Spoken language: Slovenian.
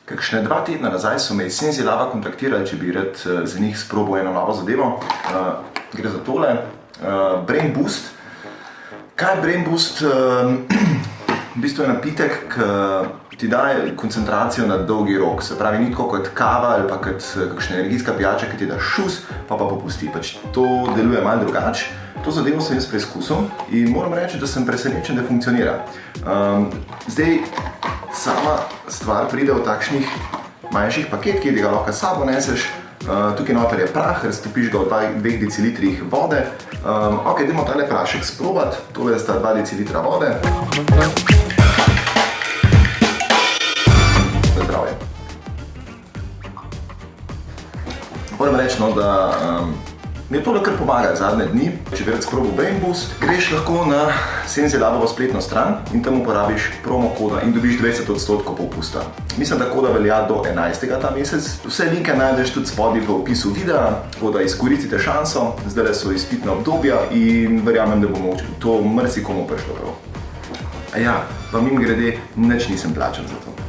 Kakšne 2 tedna nazaj so me iz Senzilaba kontaktirali, če bi rad za njih sprobal eno novo zadevo. Gre za tole, Brain Boost. Kaj je Brain Boost? V bistvu je napitek, ki ti daje koncentracijo na dolgi rok. Se pravi, ni tako kot kava ali pa kot kakšna energijska pijača, ki ti da šus, pa popusti. To deluje malo drugače. To zadevo sem jaz preizkusil in moram reči, da sem presenečen, da funkcionira. Zdaj, sama stvar pride v takšnih manjših paketkih, ki ga lahko s sabo neseš. Tukaj noter je prah, raztopiš ga v 2 decilitrih vode. Ok, dajmo tale prašek sprobati. Tole sta 2 decilitra vode. Za zdravje. Moram reči, da mi je tole kar pomaga zadnje dni. Če bi rad sprobal Brain Boost, greš lahko na Senzilabovo spletno stran in tam uporabiš promo koda in dobiš 20% popusta. Mislim, da koda velja do 11. ta mesec. Vse linke najdeš tudi spodaj v opisu videa, tako da izkoristite šanso. Zdajle so izpitna obdobja in verjamem, da bomo to marsikomu prišlo prav. Pa mimogrede, nič nisem plačan za to.